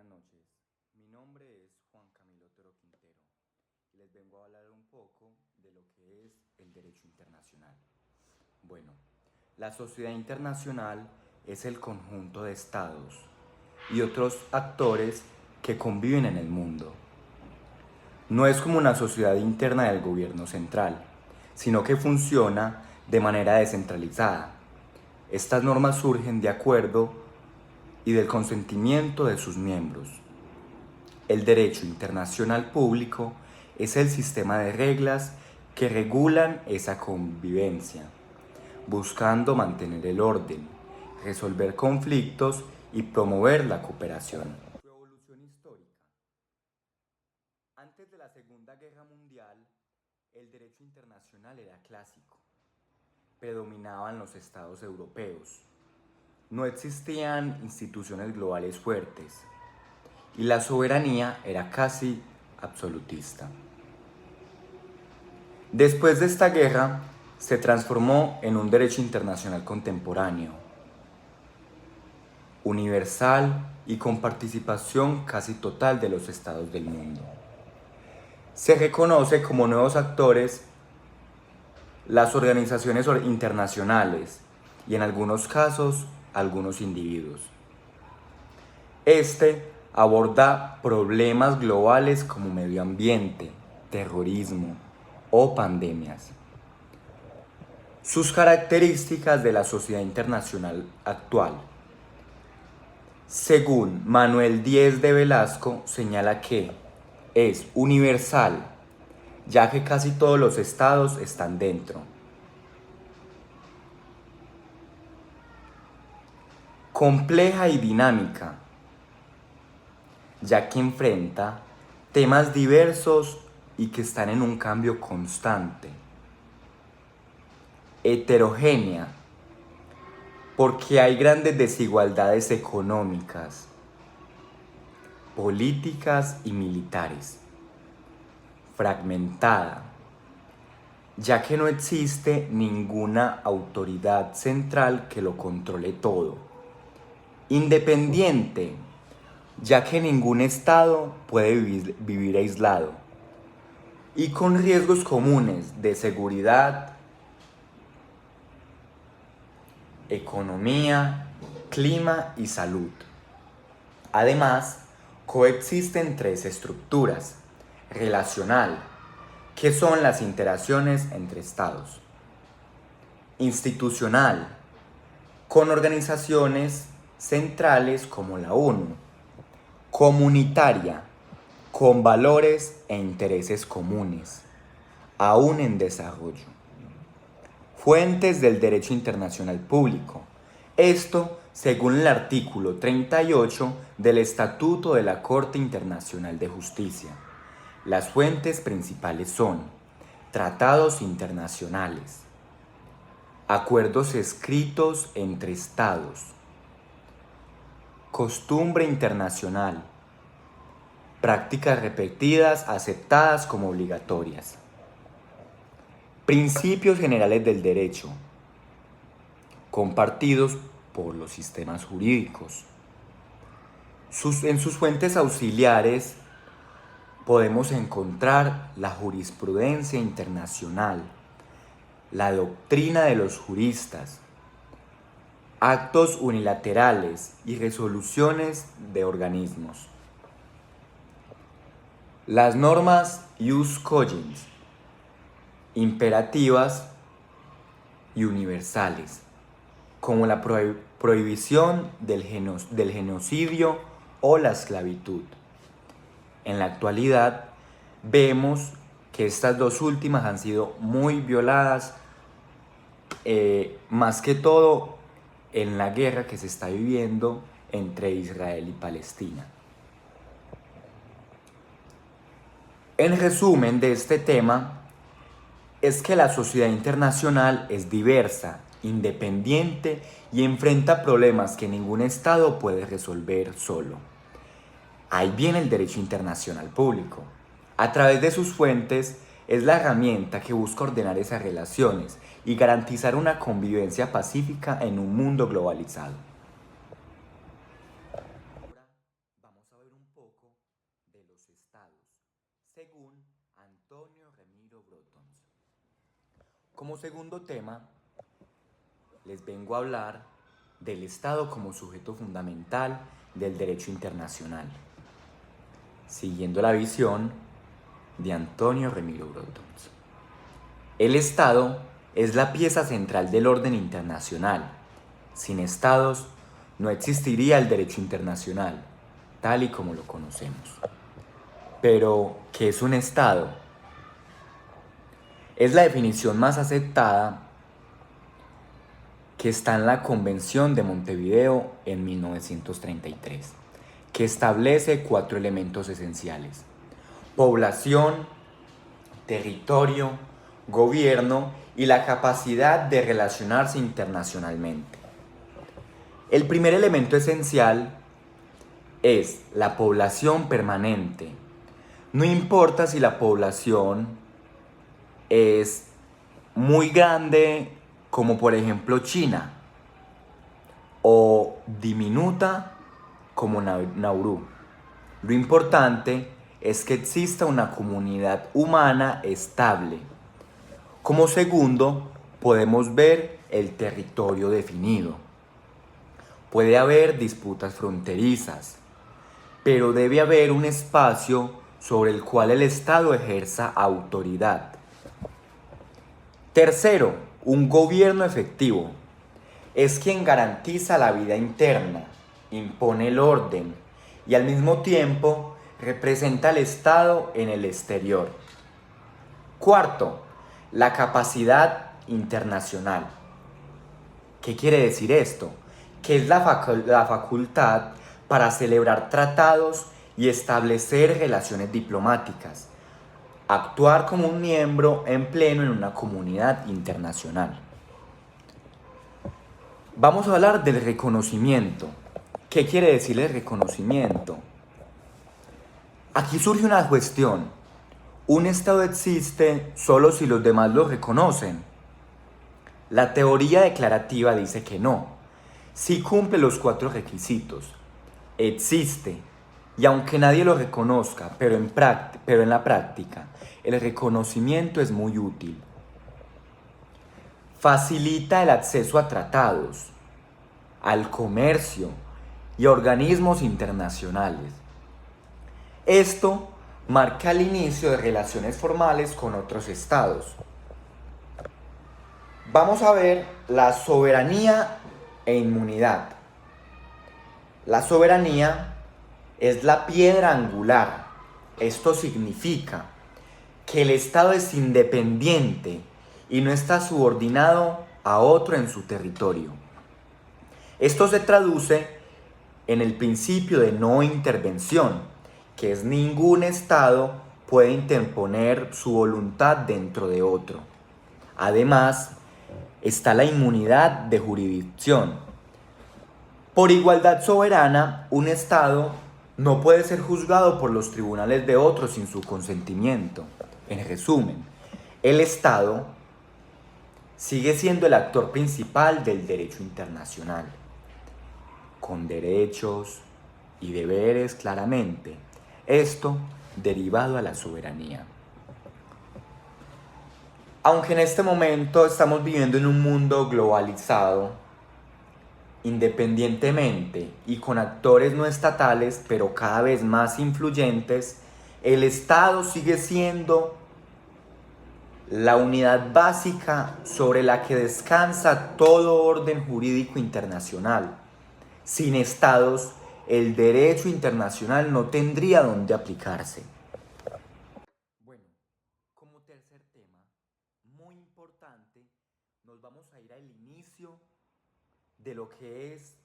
buenas noches. Mi nombre es Juan Camilo Toro Quintero y les vengo a hablar un poco de lo que es el derecho internacional. Bueno, la sociedad internacional es el conjunto de estados y otros actores que conviven en el mundo. No es como una sociedad interna del gobierno central, sino que funciona de manera descentralizada. Estas normas surgen de acuerdo y del consentimiento de sus miembros. El derecho internacional público es el sistema de reglas que regulan esa convivencia, buscando mantener el orden, resolver conflictos y promover la cooperación. Su evolución histórica. Antes de la Segunda Guerra Mundial, el derecho internacional era clásico. Predominaban los estados europeos. No existían instituciones globales fuertes y la soberanía era casi absolutista. Después de esta guerra, se transformó en un derecho internacional contemporáneo, universal y con participación casi total de los estados del mundo. Se reconoce como nuevos actores las organizaciones internacionales y en algunos casos algunos individuos. Este aborda problemas globales como medio ambiente, terrorismo o pandemias. Sus características de la sociedad internacional actual. Según Manuel Díez de Velasco, señala que es universal, ya que casi todos los estados están dentro. Compleja y dinámica, ya que enfrenta temas diversos y que están en un cambio constante. Heterogénea, porque hay grandes desigualdades económicas, políticas y militares. Fragmentada, ya que no existe ninguna autoridad central que lo controle todo. Independiente, ya que ningún estado puede vivir aislado. Y con riesgos comunes de seguridad, economía, clima y salud. Además, coexisten tres estructuras: relacional, que son las interacciones entre estados; institucional, con organizaciones centrales como la ONU; comunitaria, con valores e intereses comunes, aún en desarrollo. Fuentes del derecho internacional público. Esto según el artículo 38 del Estatuto de la Corte Internacional de Justicia. Las fuentes principales son tratados internacionales, acuerdos escritos entre estados, costumbre internacional, prácticas repetidas aceptadas como obligatorias. Principios generales del derecho, compartidos por los sistemas jurídicos. En sus fuentes auxiliares podemos encontrar la jurisprudencia internacional, la doctrina de los juristas, actos unilaterales y resoluciones de organismos. Las normas ius cogens, imperativas y universales, como la prohibición del genocidio o la esclavitud. En la actualidad vemos que estas dos últimas han sido muy violadas, más que todo en la guerra que se está viviendo entre Israel y Palestina. En resumen de este tema, es que la sociedad internacional es diversa, independiente y enfrenta problemas que ningún estado puede resolver solo. Ahí viene el derecho internacional público. A través de sus fuentes es la herramienta que busca ordenar esas relaciones y garantizar una convivencia pacífica en un mundo globalizado. Ahora vamos a ver un estados, según Antonio Remiro Brotons. Como segundo tema, les vengo a hablar del Estado como sujeto fundamental del derecho internacional, siguiendo la visión de Antonio Remiro Brotons. El Estado es la pieza central del orden internacional. Sin estados no existiría el derecho internacional, tal y como lo conocemos. Pero, ¿qué es un Estado? Es la definición más aceptada que está en la Convención de Montevideo en 1933, que establece 4 elementos esenciales: población, territorio, gobierno y la capacidad de relacionarse internacionalmente. El primer elemento esencial es la población permanente. No importa si la población es muy grande, como por ejemplo China, o diminuta, como Nauru. Lo importante es que exista una comunidad humana estable. Como segundo, podemos ver el territorio definido. Puede haber disputas fronterizas, pero debe haber un espacio sobre el cual el Estado ejerza autoridad. Tercero, un gobierno efectivo. Es quien garantiza la vida interna, impone el orden y al mismo tiempo representa al Estado en el exterior. Cuarto, la capacidad internacional. ¿Qué quiere decir esto? Que es la facultad para celebrar tratados y establecer relaciones diplomáticas, actuar como un miembro en pleno en una comunidad internacional. Vamos a hablar del reconocimiento. ¿Qué quiere decir el reconocimiento? Aquí surge una cuestión. ¿Un Estado existe solo si los demás lo reconocen? La teoría declarativa dice que no. Sí cumple los 4 requisitos. Existe, y aunque nadie lo reconozca, pero en la práctica, el reconocimiento es muy útil. Facilita el acceso a tratados, al comercio y a organismos internacionales. Esto marca el inicio de relaciones formales con otros estados. Vamos a ver la soberanía e inmunidad. La soberanía es la piedra angular. Esto significa que el Estado es independiente y no está subordinado a otro en su territorio. Esto se traduce en el principio de no intervención, que es ningún Estado puede interponer su voluntad dentro de otro. Además, está la inmunidad de jurisdicción. Por igualdad soberana, un Estado no puede ser juzgado por los tribunales de otros sin su consentimiento. En resumen, el Estado sigue siendo el actor principal del derecho internacional, con derechos y deberes claramente, esto derivado a la soberanía. Aunque en este momento estamos viviendo en un mundo globalizado, independientemente y con actores no estatales, pero cada vez más influyentes, el Estado sigue siendo la unidad básica sobre la que descansa todo orden jurídico internacional. Sin estados, el derecho internacional no tendría dónde aplicarse. Bueno, como tercer tema, muy importante, nos vamos a ir al inicio de lo que es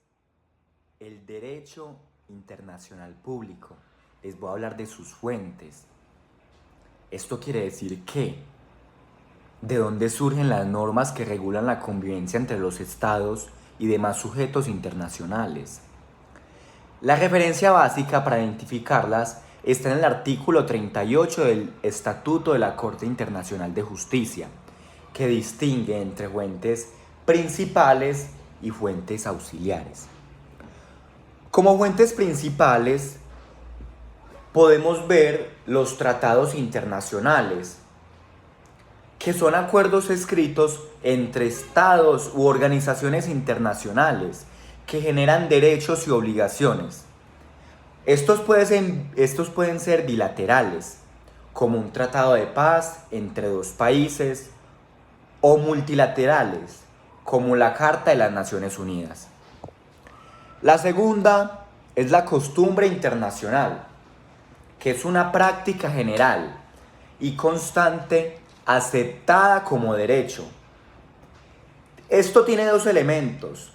el derecho internacional público. Les voy a hablar de sus fuentes. Esto quiere decir que, ¿de dónde surgen las normas que regulan la convivencia entre los estados y demás sujetos internacionales? La referencia básica para identificarlas está en el artículo 38 del Estatuto de la Corte Internacional de Justicia, que distingue entre fuentes principales y fuentes auxiliares. Como fuentes principales, podemos ver los tratados internacionales, que son acuerdos escritos entre estados u organizaciones internacionales que generan derechos y obligaciones. Estos pueden ser bilaterales, como un tratado de paz entre dos países, o multilaterales, como la Carta de las Naciones Unidas. La segunda es la costumbre internacional, que es una práctica general y constante aceptada como derecho. Esto tiene dos elementos,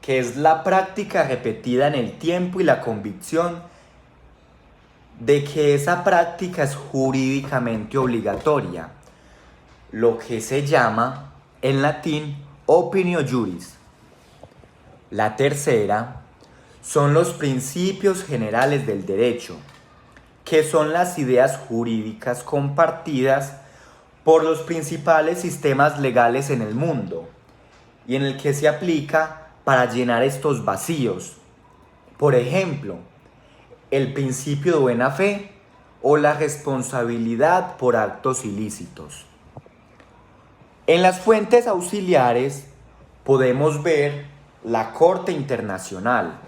que es la práctica repetida en el tiempo y la convicción de que esa práctica es jurídicamente obligatoria, lo que se llama en latín opinio juris. La tercera son los principios generales del derecho, que son las ideas jurídicas compartidas por los principales sistemas legales en el mundo y en el que se aplica para llenar estos vacíos. Por ejemplo, el principio de buena fe o la responsabilidad por actos ilícitos. En las fuentes auxiliares podemos ver la Corte Internacional,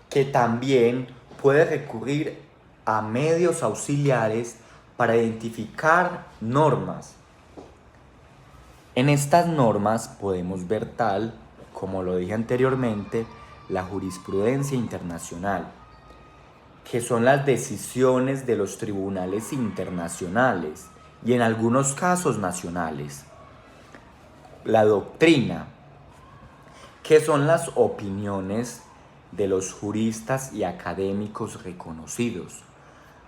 que también puede recurrir a medios auxiliares para identificar normas. En estas normas podemos ver tal, como lo dije anteriormente, la jurisprudencia internacional, que son las decisiones de los tribunales internacionales y en algunos casos nacionales. La doctrina, que son las opiniones de los juristas y académicos reconocidos.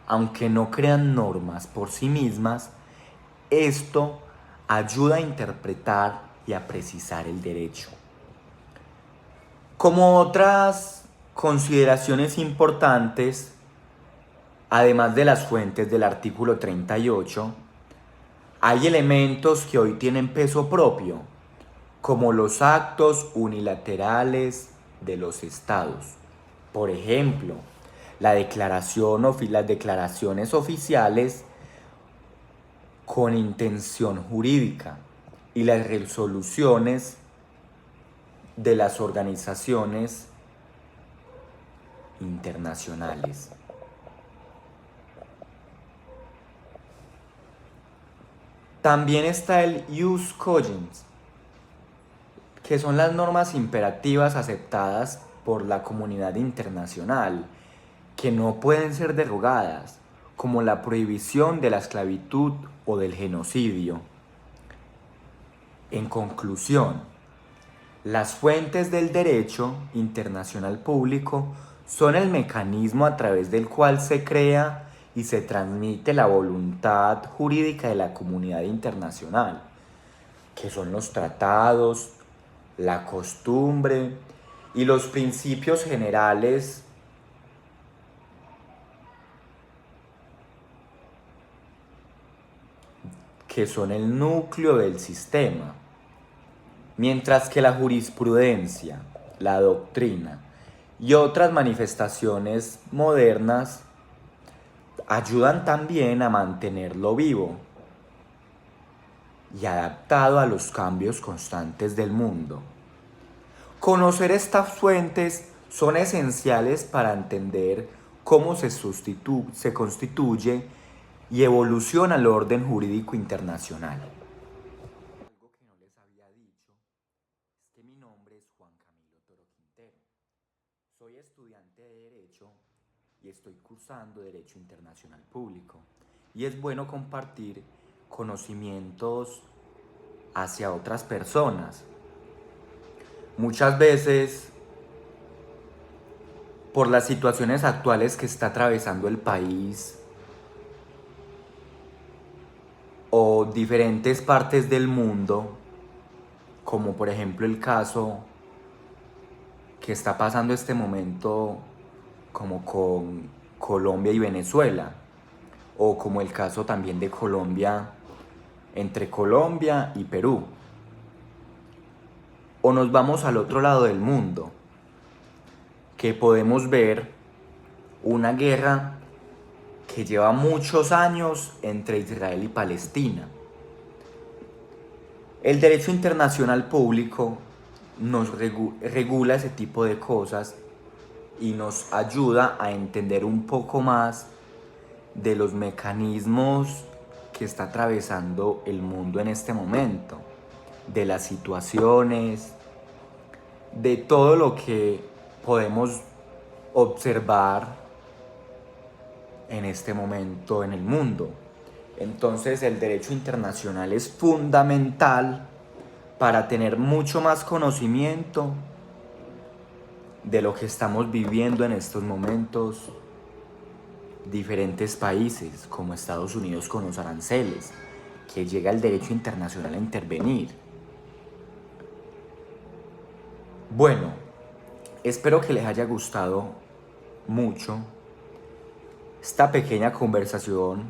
Aunque no crean normas por sí mismas, esto ayuda a interpretar y a precisar el derecho. Como otras consideraciones importantes, además de las fuentes del artículo 38, hay elementos que hoy tienen peso propio, como los actos unilaterales de los estados. Por ejemplo, las declaraciones oficiales con intención jurídica y las resoluciones de las organizaciones internacionales. También está el ius cogens, que son las normas imperativas aceptadas por la comunidad internacional, que no pueden ser derogadas, como la prohibición de la esclavitud o del genocidio. En conclusión, las fuentes del derecho internacional público son el mecanismo a través del cual se crea y se transmite la voluntad jurídica de la comunidad internacional, que son los tratados, la costumbre y los principios generales que son el núcleo del sistema, mientras que la jurisprudencia, la doctrina y otras manifestaciones modernas ayudan también a mantenerlo vivo y adaptado a los cambios constantes del mundo. Conocer estas fuentes son esenciales para entender cómo se constituye y evoluciona el orden jurídico internacional. Algo que no les había dicho es que mi nombre es Juan Camilo Toro Quintero. Soy estudiante de Derecho y estoy cursando Derecho Internacional Público. Y es bueno compartir conocimientos hacia otras personas. Muchas veces, por las situaciones actuales que está atravesando el país o diferentes partes del mundo, como por ejemplo el caso que está pasando este momento como con Colombia y Venezuela, o como el caso también de Colombia, entre Colombia y Perú. O nos vamos al otro lado del mundo, que podemos ver una guerra que lleva muchos años entre Israel y Palestina. El derecho internacional público nos regula ese tipo de cosas y nos ayuda a entender un poco más de los mecanismos que está atravesando el mundo en este momento, de las situaciones, de todo lo que podemos observar en este momento en el mundo. Entonces el derecho internacional es fundamental para tener mucho más conocimiento de lo que estamos viviendo en estos momentos diferentes países, como Estados Unidos con los aranceles, que llega el derecho internacional a intervenir. Bueno, espero que les haya gustado mucho esta pequeña conversación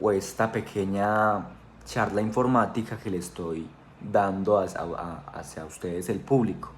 o esta pequeña charla informática que le estoy dando hacia ustedes, el público.